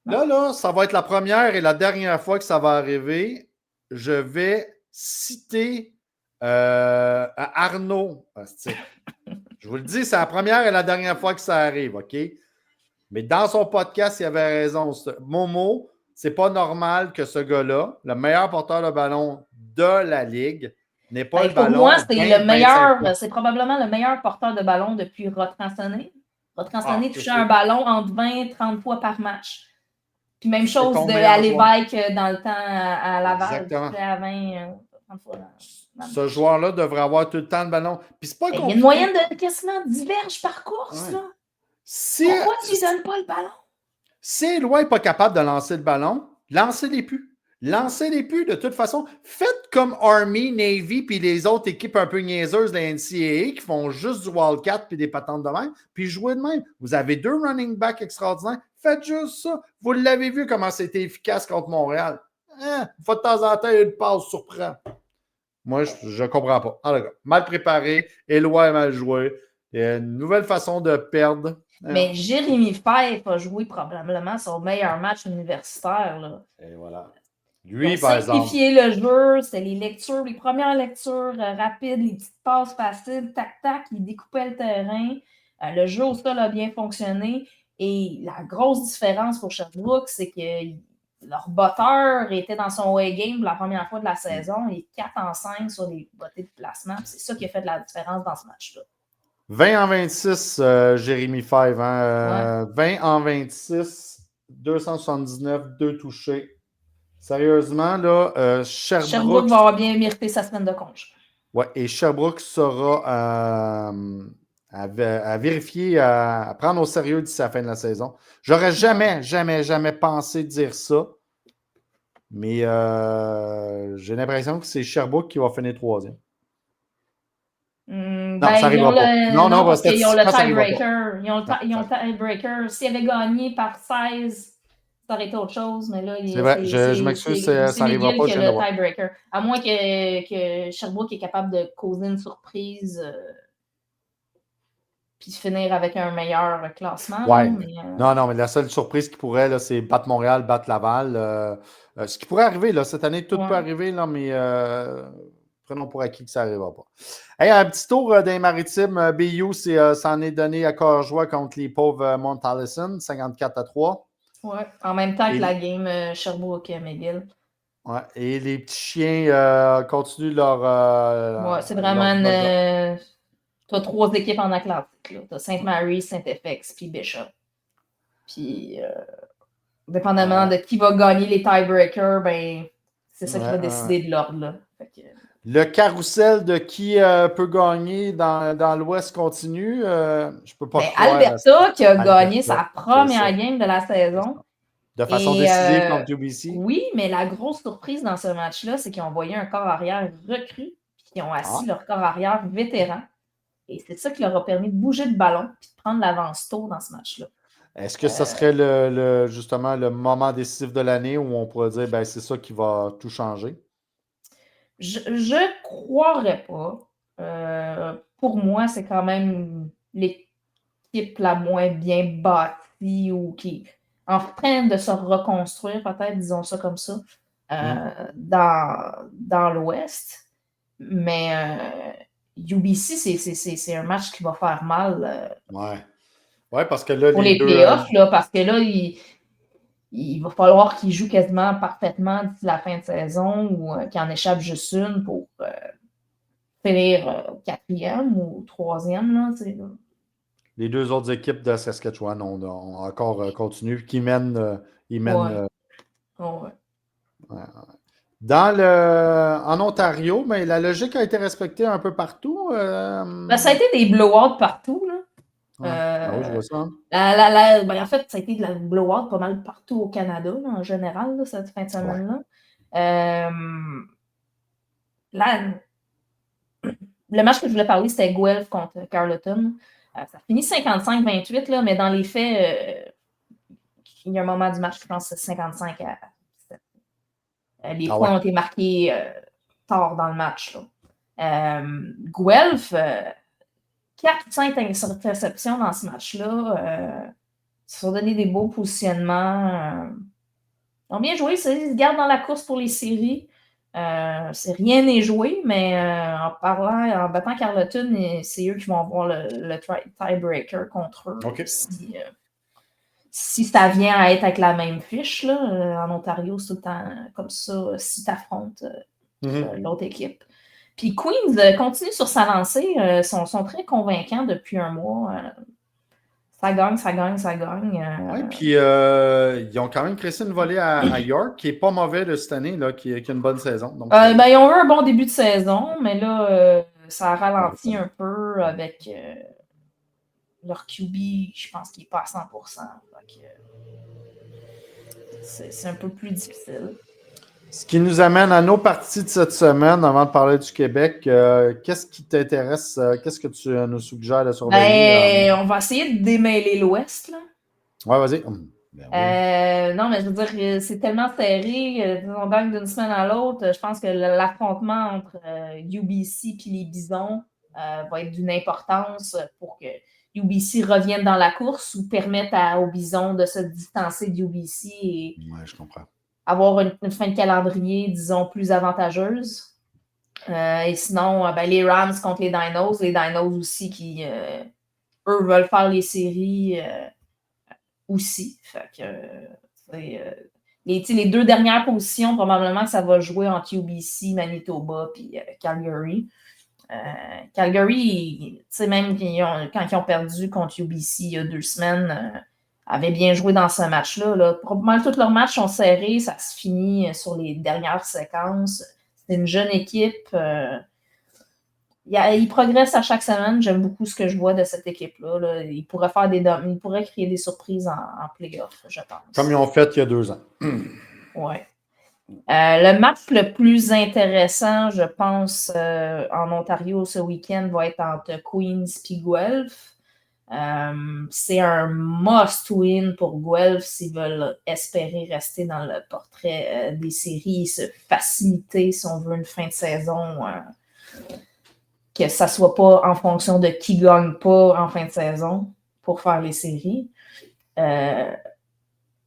[SPEAKER 1] Là, ça va être la première et la dernière fois que ça va arriver. Je vais citer Arnaud. Je vous le dis, c'est la première et la dernière fois que ça arrive, OK? Mais dans son podcast, il avait raison. Momo, c'est pas normal que ce gars-là, le meilleur porteur de ballon de la Ligue, n'est pas le
[SPEAKER 2] Pour
[SPEAKER 1] ballon.
[SPEAKER 2] moi, c'est
[SPEAKER 1] 20,
[SPEAKER 2] le
[SPEAKER 1] 25
[SPEAKER 2] meilleur,
[SPEAKER 1] fois.
[SPEAKER 2] c'est probablement le meilleur porteur de ballon depuis Rod-Ransonet. Rod-Ransonet
[SPEAKER 1] c'est
[SPEAKER 2] touchait
[SPEAKER 1] sûr.
[SPEAKER 2] un ballon entre 20 et 30 fois par match. Puis même
[SPEAKER 1] C'est
[SPEAKER 2] chose
[SPEAKER 1] ton
[SPEAKER 2] de
[SPEAKER 1] meilleur
[SPEAKER 2] à
[SPEAKER 1] joueur.
[SPEAKER 2] l'évêque dans le temps à Laval.
[SPEAKER 1] Exactement.
[SPEAKER 2] Il touchait à 20, 30 fois.
[SPEAKER 1] Ce joueur-là devrait avoir tout le temps le ballon. Puis c'est pas
[SPEAKER 2] Il y a
[SPEAKER 1] compliqué.
[SPEAKER 2] une moyenne de quasiment 10 verges par course.
[SPEAKER 1] Ouais.
[SPEAKER 2] Là.
[SPEAKER 1] Si,
[SPEAKER 2] Pourquoi tu lui donnes pas le ballon?
[SPEAKER 1] Si Éloi n'est pas capable de lancer le ballon, lancez-les plus. Lancez-les plus de toute façon. Faites comme Army, Navy, puis les autres équipes un peu niaiseuses de la NCAA qui font juste du Wildcat puis des patentes de même, puis jouez de même. Vous avez 2 running backs extraordinaires. Faites juste ça. Vous l'avez vu comment c'était efficace contre Montréal. De temps en temps, une passe surprend. Moi, je ne comprends pas. Alors, mal préparé, Éloi est mal joué. Il y a une nouvelle façon de perdre.
[SPEAKER 2] Mais Jérémy Fife a joué probablement son meilleur match universitaire. Là.
[SPEAKER 1] Et voilà.
[SPEAKER 2] Lui, par exemple. Simplifier le jeu, c'était les lectures, les premières lectures rapides, les petites passes faciles, tac-tac, il découpait le terrain. Le jeu au sol a bien fonctionné. Et la grosse différence pour Sherbrooke, c'est que leur botteur était dans son way game pour la première fois de la saison. Il est 4-5 sur les bottées de placement. C'est ça qui a fait de la différence dans ce match-là.
[SPEAKER 1] 20 en 26, Jérémy Five. Hein? 20 en 26, 279, 2 touchés. Sérieusement, là,
[SPEAKER 2] Sherbrooke va avoir bien mérité sa semaine de congé.
[SPEAKER 1] Oui, et Sherbrooke sera à vérifier, à prendre au sérieux d'ici la fin de la saison. J'aurais jamais pensé dire ça, mais j'ai l'impression que c'est Sherbrooke qui va finir 3e.
[SPEAKER 2] Non, ça n'arrivera pas. Non, parce qu'ils ont le tiebreaker. Ils ont le tiebreaker. S'ils avaient gagné par 16, ça aurait été autre chose, mais là,
[SPEAKER 1] c'est vrai, je m'excuse, ça n'arrivera pas.
[SPEAKER 2] C'est le tiebreaker. À moins que Sherbrooke est capable de causer une surprise puis finir avec un meilleur classement.
[SPEAKER 1] Ouais.
[SPEAKER 2] Là, mais,
[SPEAKER 1] Non, mais la seule surprise qui pourrait, là, c'est battre Montréal, battre Laval. Ce qui pourrait arriver, là, cette année, tout peut arriver, là, mais prenons pour acquis que ça n'arrivera pas. Hey, un petit tour des Maritimes. BU, ça en est donné à cœur joie contre les pauvres Mount Allison, 54-3.
[SPEAKER 2] Oui, en même temps que la game Sherbrooke-McGill.
[SPEAKER 1] Ouais, et les petits chiens continuent leur.
[SPEAKER 2] C'est vraiment tu as 3 équipes en Atlantique. Tu as Sainte-Marie, Saint-FX, puis Bishop. Puis, dépendamment de qui va gagner les tiebreakers, ben, c'est ça qui va décider de l'ordre.
[SPEAKER 1] Le carrousel de qui peut gagner dans l'Ouest continue. Je peux pas croire.
[SPEAKER 2] Alberta qui a gagné sa première game de la saison.
[SPEAKER 1] De façon décisive contre UBC.
[SPEAKER 2] Oui, mais la grosse surprise dans ce match-là, c'est qu'ils ont envoyé un corps arrière recru, puis qu'ils ont assis leur corps arrière vétéran. Et c'est ça qui leur a permis de bouger le ballon et de prendre l'avance tôt dans ce match-là.
[SPEAKER 1] Est-ce que ce serait justement le moment décisif de l'année où on pourrait dire ben c'est ça qui va tout changer?
[SPEAKER 2] Je croirais pas. Pour moi, c'est quand même l'équipe la moins bien bâtie ou qui est en train de se reconstruire, peut-être, disons ça comme ça, dans l'Ouest. Mais UBC, c'est un match qui va faire mal.
[SPEAKER 1] Ouais, parce que là,
[SPEAKER 2] pour les playoffs, là, parce que là, il va falloir qu'ils jouent quasiment parfaitement d'ici la fin de saison ou qu'ils en échappent juste une pour finir 4e ou 3e. Là.
[SPEAKER 1] Les 2 autres équipes de Saskatchewan ont encore continué, qui mènent. En Ontario, mais la logique a été respectée un peu partout.
[SPEAKER 2] Ça a été des blowouts partout. Là.
[SPEAKER 1] Oui, je vois ça.
[SPEAKER 2] En fait, ça a été de la blowout pas mal partout au Canada, là, en général, là, cette fin de semaine-là. Le match que je voulais parler, c'était Guelph contre Carleton. Ça finit 55-28, là, mais dans les faits, il y a un moment du match, je pense que c'est 55 à 7. Les points ont été marqués tard dans le match. Là. Guelph, 4 ou 5 interceptions dans ce match-là. Ils se sont donné des beaux positionnements. Ils ont bien joué. Ils se gardent dans la course pour les séries. Rien n'est joué, mais en battant Carleton, c'est eux qui vont avoir le tiebreaker contre eux.
[SPEAKER 1] Okay.
[SPEAKER 2] Si ça vient à être avec la même fiche, là, en Ontario, c'est tout le temps comme ça, si tu affrontes l'autre équipe. Puis Queens continue sur sa lancée. Sont très convaincants depuis un mois. Ça gagne, ça gagne, ça gagne.
[SPEAKER 1] Oui, puis ils ont quand même créé une volée à York, qui n'est pas mauvais de cette année, là, qui a une bonne saison. Donc,
[SPEAKER 2] ben, ils ont eu un bon début de saison, mais là, ça a ralenti un peu avec leur QB, je pense qu'il n'est pas à 100%. C'est un peu plus difficile.
[SPEAKER 1] Ce qui nous amène à nos parties de cette semaine, avant de parler du Québec. Qu'est-ce qui t'intéresse? Qu'est-ce que tu nous suggères de surveiller?
[SPEAKER 2] Ben, on va essayer de démêler l'Ouest, là.
[SPEAKER 1] Ouais, vas-y. Ben oui.
[SPEAKER 2] Non, mais je veux dire, c'est tellement serré. On gagne d'une semaine à l'autre. Je pense que l'affrontement entre UBC et les Bisons va être d'une importance pour que UBC revienne dans la course ou permette aux Bisons de se distancer de UBC et
[SPEAKER 1] je comprends.
[SPEAKER 2] avoir une fin de calendrier, disons, plus avantageuse. Et sinon, ben, les Rams contre les Dinos. Les Dinos aussi qui, eux, veulent faire les séries aussi. Fait que les deux dernières positions, probablement que ça va jouer entre UBC, Manitoba puis Calgary. Calgary, même quand ils ont perdu contre UBC il y a 2 semaines, avaient bien joué dans ce match-là. Là. Probablement tous leurs matchs sont serrés, ça se finit sur les dernières séquences. C'est une jeune équipe. Ils progressent à chaque semaine. J'aime beaucoup ce que je vois de cette équipe-là. Là. Ils pourraient créer des surprises en play-off, je pense.
[SPEAKER 1] Comme ils ont fait il y a 2 ans.
[SPEAKER 2] Oui. Le match le plus intéressant, je pense, en Ontario ce week-end va être entre Queens et Guelph. C'est un must-win pour Guelph s'ils veulent espérer rester dans le portrait des séries et se faciliter, si on veut, une fin de saison. Que ça ne soit pas en fonction de qui ne gagne pas en fin de saison pour faire les séries.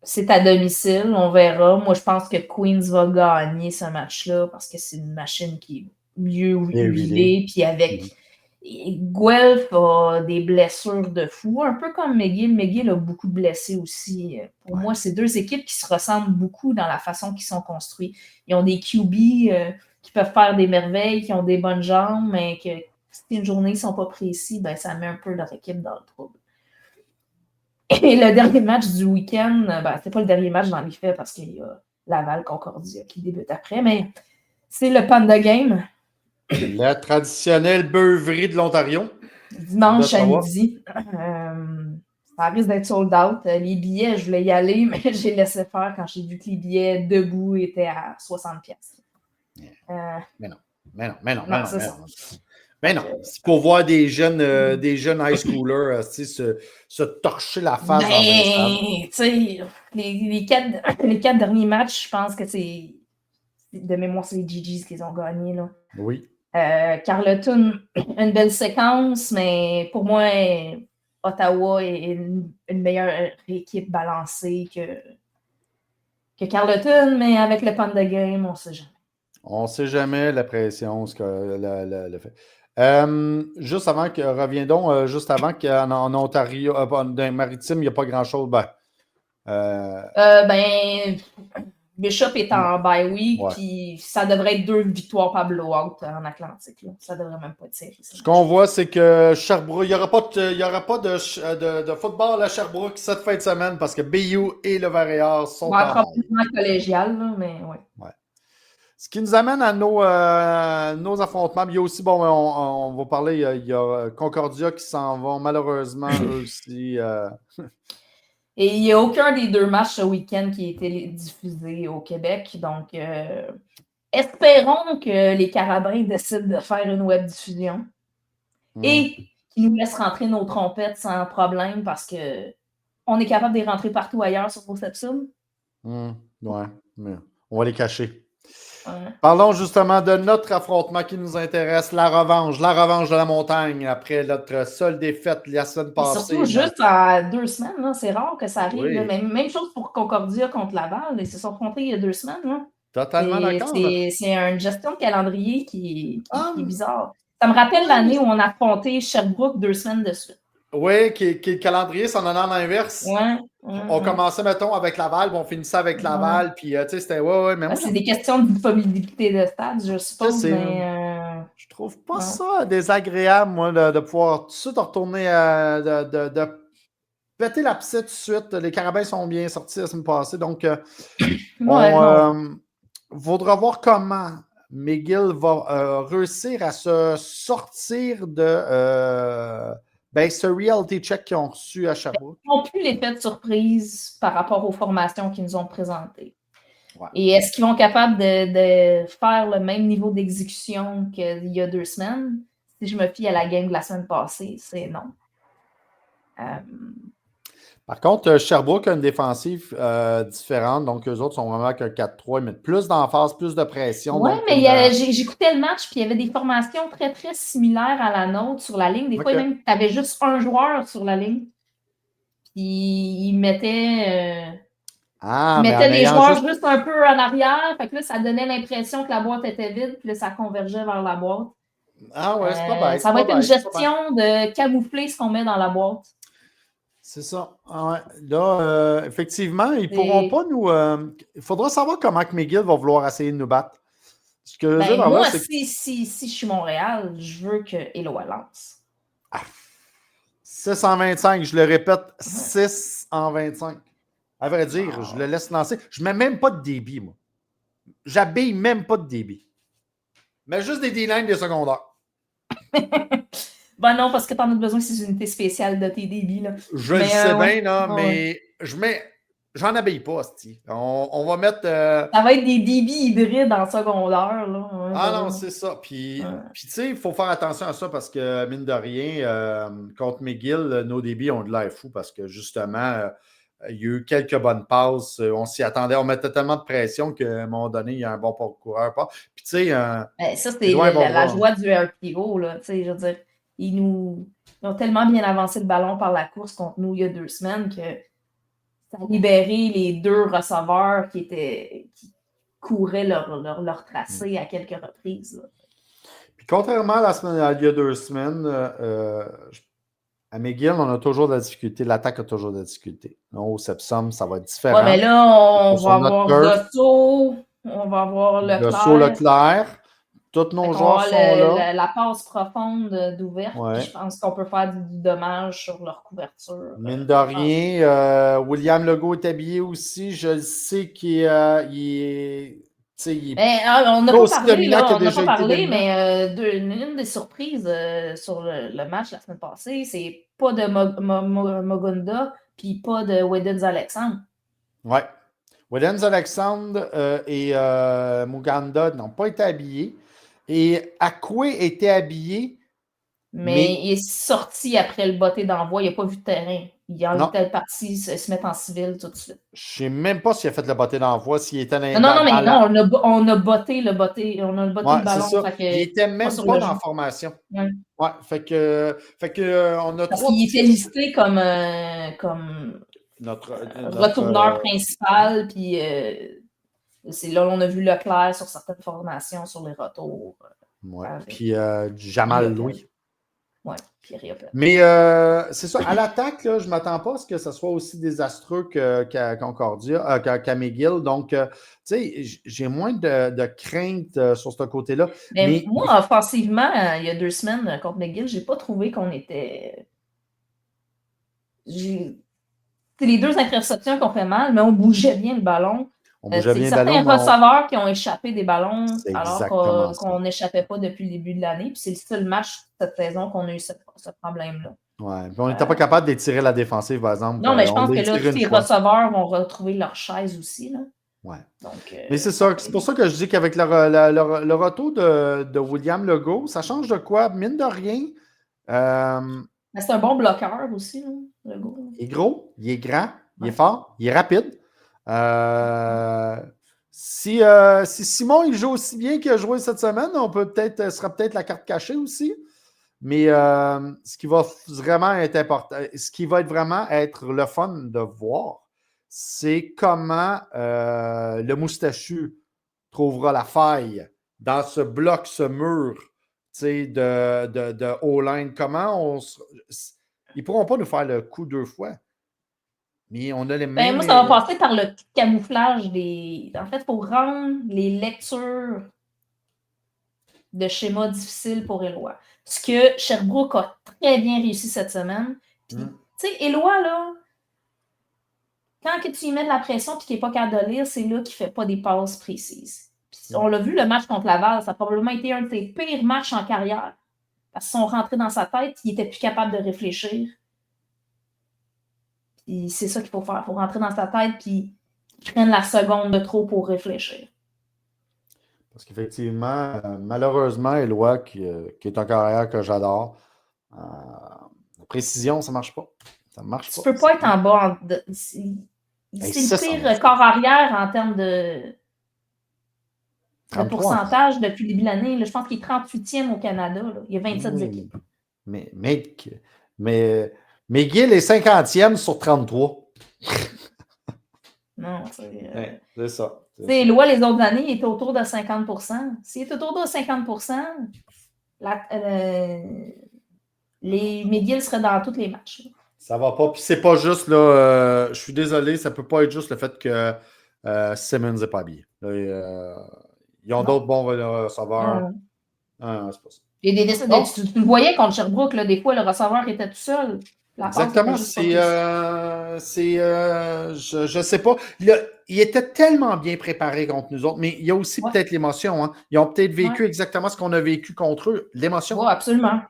[SPEAKER 2] C'est à domicile, on verra. Moi, je pense que Queens va gagner ce match-là parce que c'est une machine qui est mieux huilée. Puis avec Guelph a des blessures de fou, un peu comme McGill. McGill a beaucoup de blessés aussi. Pour moi, c'est 2 équipes qui se ressemblent beaucoup dans la façon qu'ils sont construits. Ils ont des QB qui peuvent faire des merveilles, qui ont des bonnes jambes, mais que si une journée ne sont pas précis, ben, ça met un peu leur équipe dans le trouble. Et le dernier match du week-end, ben, c'est pas le dernier match dans les faits parce qu'il y a Laval-Concordia qui débute après, mais c'est le Panda Game.
[SPEAKER 1] La traditionnelle beuverie de l'Ontario.
[SPEAKER 2] Dimanche à midi. Ça risque d'être sold out. Les billets, je voulais y aller, mais j'ai laissé faire quand j'ai vu que les billets debout étaient à 60$.
[SPEAKER 1] Mais non. C'est pour voir des jeunes high schoolers se torcher la face dans un stade.
[SPEAKER 2] Les 4 derniers matchs, je pense que c'est de mémoire, c'est les GGs qu'ils ont gagnés. Là.
[SPEAKER 1] Oui.
[SPEAKER 2] Carleton, une belle séquence, mais pour moi, Ottawa est une meilleure équipe balancée que Carleton, mais avec le Panda Game, on ne sait jamais.
[SPEAKER 1] On ne sait jamais la pression, ce que le fait. Juste avant que, reviendons, juste avant qu'en Ontario, dans les Maritimes, il n'y a pas grand-chose.
[SPEAKER 2] Bishop est en bye week, puis ça devrait être 2 victoires par blowout en Atlantique. Là. Ça devrait même pas être série.
[SPEAKER 1] Ce qu'on voit, c'est que Sherbrooke, il n'y aura pas de football à Sherbrooke cette fin de semaine parce que BU et le Varéor sont en
[SPEAKER 2] probablement collégial, là, mais oui.
[SPEAKER 1] Ouais. Ce qui nous amène à nos affrontements. Il y a aussi, on va parler, il y a Concordia qui s'en vont malheureusement eux aussi.
[SPEAKER 2] Et il n'y a aucun des 2 matchs ce week-end qui a été diffusé au Québec. Donc, espérons que les Carabins décident de faire une web diffusion et qu'ils nous laissent rentrer nos trompettes sans problème parce qu'on est capable de les rentrer partout ailleurs sur vos sepsums.
[SPEAKER 1] Ouais, mais on va les cacher. Parlons justement de notre affrontement qui nous intéresse, la revanche de la montagne après notre seule défaite la semaine passée.
[SPEAKER 2] Surtout juste à 2 semaines, là, c'est rare que ça arrive. Oui. Même chose pour Concordia contre Laval, ils se sont rencontrés il y a 2 semaines. Là.
[SPEAKER 1] Totalement d'accord.
[SPEAKER 2] C'est une gestion de calendrier qui est bizarre. Ça me rappelle l'année où on a affronté Sherbrooke 2 semaines de suite.
[SPEAKER 1] Oui, qui est le calendrier, c'est en allant à l'inverse. On commençait, mettons, avec Laval, puis on finissait avec Laval, puis tu sais, c'était mais
[SPEAKER 2] c'est des questions de disponibilité de stade, je suppose, mais
[SPEAKER 1] Je trouve pas
[SPEAKER 2] Non.
[SPEAKER 1] ça désagréable, moi, de pouvoir tout de suite retourner de péter la piscine tout de suite. Les carabins sont bien sortis la semaine passée, donc
[SPEAKER 2] Ouais,
[SPEAKER 1] on
[SPEAKER 2] non.
[SPEAKER 1] voudra voir comment McGill va réussir à se sortir de ce reality check qu'ils ont reçu à Sherbrooke.
[SPEAKER 2] Ils n'ont plus l'effet de surprise par rapport aux formations qu'ils nous ont présentées.
[SPEAKER 1] Ouais.
[SPEAKER 2] Et est-ce qu'ils vont être capables de faire le même niveau d'exécution qu'il y a 2 semaines? Si je me fie à la game de la semaine passée, c'est non.
[SPEAKER 1] Par contre, Sherbrooke a une défensive différente, donc eux autres sont vraiment avec un 4-3, ils mettent plus d'emphase, plus de pression.
[SPEAKER 2] Oui,
[SPEAKER 1] donc
[SPEAKER 2] mais j'écoutais le match, puis il y avait des formations très, très similaires à la nôtre sur la ligne. Des fois, même, tu avais juste un joueur sur la ligne. Puis il mettait les joueurs juste un peu en arrière. Fait que là, ça donnait l'impression que la boîte était vide, puis là, ça convergeait vers la boîte.
[SPEAKER 1] Ah ouais, c'est pas bête.
[SPEAKER 2] Ça va être une gestion de camoufler ce qu'on met dans la boîte.
[SPEAKER 1] C'est ça. Ah ouais. Là, effectivement, ils ne pourront pas nous. Il faudra savoir comment que McGill va vouloir essayer de nous battre. Ce que je veux dire
[SPEAKER 2] moi,
[SPEAKER 1] là,
[SPEAKER 2] si je suis Montréal, je veux que Éloi lance.
[SPEAKER 1] 6 en 25, je le répète, 6 en 25. À vrai dire, je le laisse lancer. Je ne mets même pas de débit, moi. J'habille même pas de débit. Mais juste des D-lines des secondaires.
[SPEAKER 2] Ben non, parce que t'en as besoin de ces unités spéciales de tes débits. Là.
[SPEAKER 1] Je le sais bien, là, mais j'en habille pas, c'ti. On va mettre.
[SPEAKER 2] Ça va être des débits hybrides en secondaire. Là.
[SPEAKER 1] Non, c'est ça. Puis tu sais, il faut faire attention à ça parce que, mine de rien, contre McGill, nos débits ont de l'air fou parce que, justement, il y a eu quelques bonnes passes. On s'y attendait. On mettait tellement de pression qu'à un moment donné, il y a un bon coureur. Puis, tu sais.
[SPEAKER 2] Ça, c'est la joie du RPO. Là, je veux dire, ils ont tellement bien avancé le ballon par la course contre nous il y a 2 semaines que ça a libéré les 2 receveurs qui couraient leur tracé à quelques reprises. Là.
[SPEAKER 1] Puis, contrairement à la semaine, il y a 2 semaines, à McGill, on a toujours de la difficulté. L'attaque a toujours de la difficulté. Non, au Sepsum, ça va être différent.
[SPEAKER 2] Ouais, mais là, on va avoir Gosso, on va avoir Leclerc.
[SPEAKER 1] Gosso-Leclerc. Tous nos joueurs sont là.
[SPEAKER 2] La passe profonde d'ouverte.
[SPEAKER 1] Ouais.
[SPEAKER 2] Je pense qu'on peut faire du dommage sur leur couverture.
[SPEAKER 1] Mine de rien, William Legault est habillé aussi. Je sais qu'il est.
[SPEAKER 2] On n'a pas parlé, mais une des surprises sur le match la semaine passée, c'est pas de Mogunda puis pas de Wedens Alexandre.
[SPEAKER 1] Oui. Wedens Alexandre et Muganda n'ont pas été habillés. Et Akwe était habillé.
[SPEAKER 2] Mais il est sorti après le botté d'envoi. Il n'a pas vu de terrain. Il était parti se mettre en civil tout de suite.
[SPEAKER 1] Je ne sais même pas s'il a fait le botté d'envoi, s'il était
[SPEAKER 2] Non, on a botté le ballon.
[SPEAKER 1] C'est ça. Il n'était même pas dans la formation. Ouais, fait que on a
[SPEAKER 2] parce qu'il était listé comme
[SPEAKER 1] notre
[SPEAKER 2] retourneur principal, puis c'est là on a vu Leclerc sur certaines formations, sur les retours.
[SPEAKER 1] Ouais. Puis Jamal Louis.
[SPEAKER 2] Oui, puis Riopel.
[SPEAKER 1] Mais c'est ça, à l'attaque, là, je ne m'attends pas à ce que ce soit aussi désastreux qu'à Concordia, qu'à McGill. Donc, tu sais, j'ai moins de crainte sur ce côté-là.
[SPEAKER 2] Mais moi, offensivement, il y a 2 semaines contre McGill, je n'ai pas trouvé qu'on était. C'est les 2 interceptions qu'on fait mal, mais on bougeait bien le ballon.
[SPEAKER 1] On bougeait bien le
[SPEAKER 2] certains
[SPEAKER 1] ballon.
[SPEAKER 2] receveurs qui ont échappé des ballons alors qu'on n'échappait pas depuis le début de l'année. Puis c'est le seul match cette saison qu'on a eu ce problème-là.
[SPEAKER 1] Ouais. On n'était pas capable d'étirer la défensive, par exemple.
[SPEAKER 2] Non, mais je pense que là, tous les receveurs vont retrouver leur chaise aussi. Là.
[SPEAKER 1] Ouais. Donc, mais c'est ça. C'est pour ça que je dis qu'avec le retour de William Legault, ça change de quoi? Mine de rien.
[SPEAKER 2] Mais c'est un bon bloqueur aussi, là, Legault.
[SPEAKER 1] Il est gros, il est grand, il est fort, il est rapide. Si Simon il joue aussi bien qu'il a joué cette semaine, ce sera peut-être la carte cachée aussi. Mais ce qui va vraiment être important, ce qui va vraiment être le fun de voir, c'est comment le moustachu trouvera la faille dans ce bloc, ce mur de O-line. Comment ils ne pourront pas nous faire le coup 2 fois. Mais on a les mêmes.
[SPEAKER 2] Moi, ça va passer par le camouflage des. En fait, il faut rendre les lectures de schéma difficile pour Éloi. Ce que Sherbrooke a très bien réussi cette semaine. Puis, tu sais, Éloi, là, quand que tu y mets de la pression et qu'il n'est pas capable de lire, c'est là qu'il ne fait pas des passes précises. Puis, on l'a vu, le match contre Laval, ça a probablement été un de ses pires matchs en carrière. Parce qu'ils sont rentrés dans sa tête, il n'était plus capable de réfléchir. Puis c'est ça qu'il faut faire. Il faut rentrer dans sa tête puis prendre la seconde de trop pour réfléchir.
[SPEAKER 1] Parce qu'effectivement, malheureusement, Éloi, qui est un carrière que j'adore, la précision, ça ne marche pas. Ça marche
[SPEAKER 2] tu
[SPEAKER 1] pas.
[SPEAKER 2] ne peux pas être en bas. C'est le pire corps arrière en termes de pourcentage depuis le début de l'année. Je pense qu'il est 38e au Canada. Là. Il y a 27 équipes.
[SPEAKER 1] Mais McGill est 50e sur 33.
[SPEAKER 2] Non,
[SPEAKER 1] c'est ça.
[SPEAKER 2] Éloi, les autres années, il était autour de 50%. S'il est autour de 50%, les McGill seraient dans tous les matchs. Là.
[SPEAKER 1] Ça va pas. Puis c'est pas juste, là, je suis désolé, ça peut pas être juste le fait que Simmons n'est pas habillé. Là, ils ont d'autres bons receveurs. C'est pas ça.
[SPEAKER 2] Tu le voyais contre Sherbrooke, là, des fois, le receveur était tout seul.
[SPEAKER 1] Exactement. Je sais pas. Il était tellement bien préparé contre nous autres, mais il y a aussi peut-être l'émotion. Hein. Ils ont peut-être vécu exactement ce qu'on a vécu contre eux. L'émotion.
[SPEAKER 2] Oui, absolument.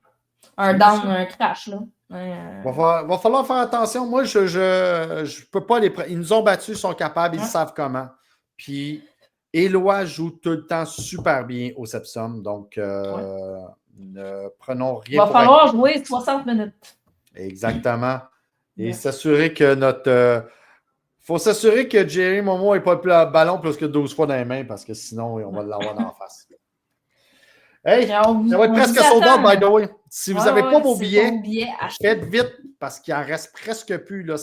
[SPEAKER 2] Un down, un crash, là.
[SPEAKER 1] Va falloir faire attention. Moi, je peux pas les prendre. Ils nous ont battus, ils sont capables, ils savent comment. Puis, Éloi joue tout le temps super bien au Sepsum. Donc, ne prenons rien.
[SPEAKER 2] Il va falloir jouer 60 minutes.
[SPEAKER 1] Exactement. Et s'assurer que faut s'assurer que Jerry Momo n'ait pas le ballon plus que 12 fois dans les mains parce que sinon, on va l'avoir en face. Hey, ça va être presque sold out, by the way. Si vous n'avez pas vos billets, faites vite parce qu'il en reste presque plus. Là.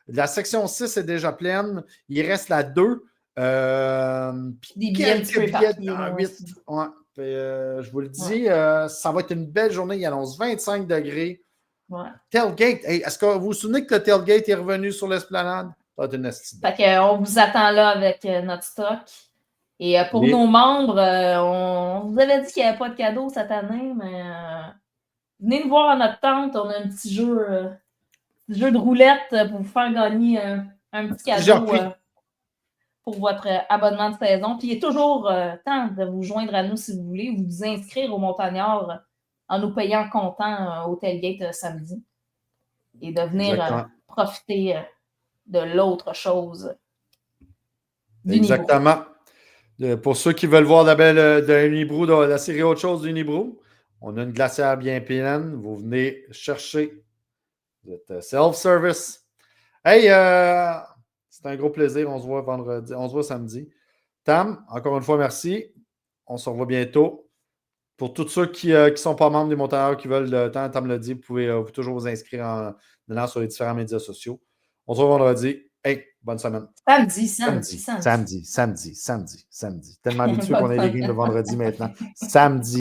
[SPEAKER 1] La section 6 est déjà pleine. Il reste la 2.
[SPEAKER 2] Des billets
[SPEAKER 1] dans 8. Ouais. Je vous le dis, ça va être une belle journée. Il annonce 25 degrés.
[SPEAKER 2] Ouais.
[SPEAKER 1] Tailgate. Hey, est-ce que vous vous souvenez que le tailgate est revenu sur l'esplanade? Ça va être une estime.
[SPEAKER 2] On vous attend là avec notre stock. Et pour nos membres, on vous avait dit qu'il n'y avait pas de cadeau cette année, mais venez nous voir à notre tente. On a un petit jeu de roulette pour vous faire gagner un petit cadeau pour votre abonnement de saison. Puis il est toujours temps de vous joindre à nous si vous voulez, vous inscrire au Montagnard en nous payant comptant au tailgate samedi et de venir profiter de l'autre chose.
[SPEAKER 1] Exactement. Pour ceux qui veulent voir la belle de Unibrew, de la série Autre chose d'Unibrew, on a une glacière bien pleine. Vous venez chercher. Vous êtes self-service. Hey, c'est un gros plaisir. On se voit vendredi. On se voit samedi. Tam, encore une fois, merci. On se revoit bientôt. Pour tous ceux qui ne sont pas membres des Montagnards qui veulent, Tam l'a dit, vous pouvez toujours vous inscrire en allant sur les différents médias sociaux. On se revoit vendredi. Hey, bonne semaine.
[SPEAKER 2] Samedi.
[SPEAKER 1] Tellement habitué qu'on ait les games le vendredi maintenant. Samedi.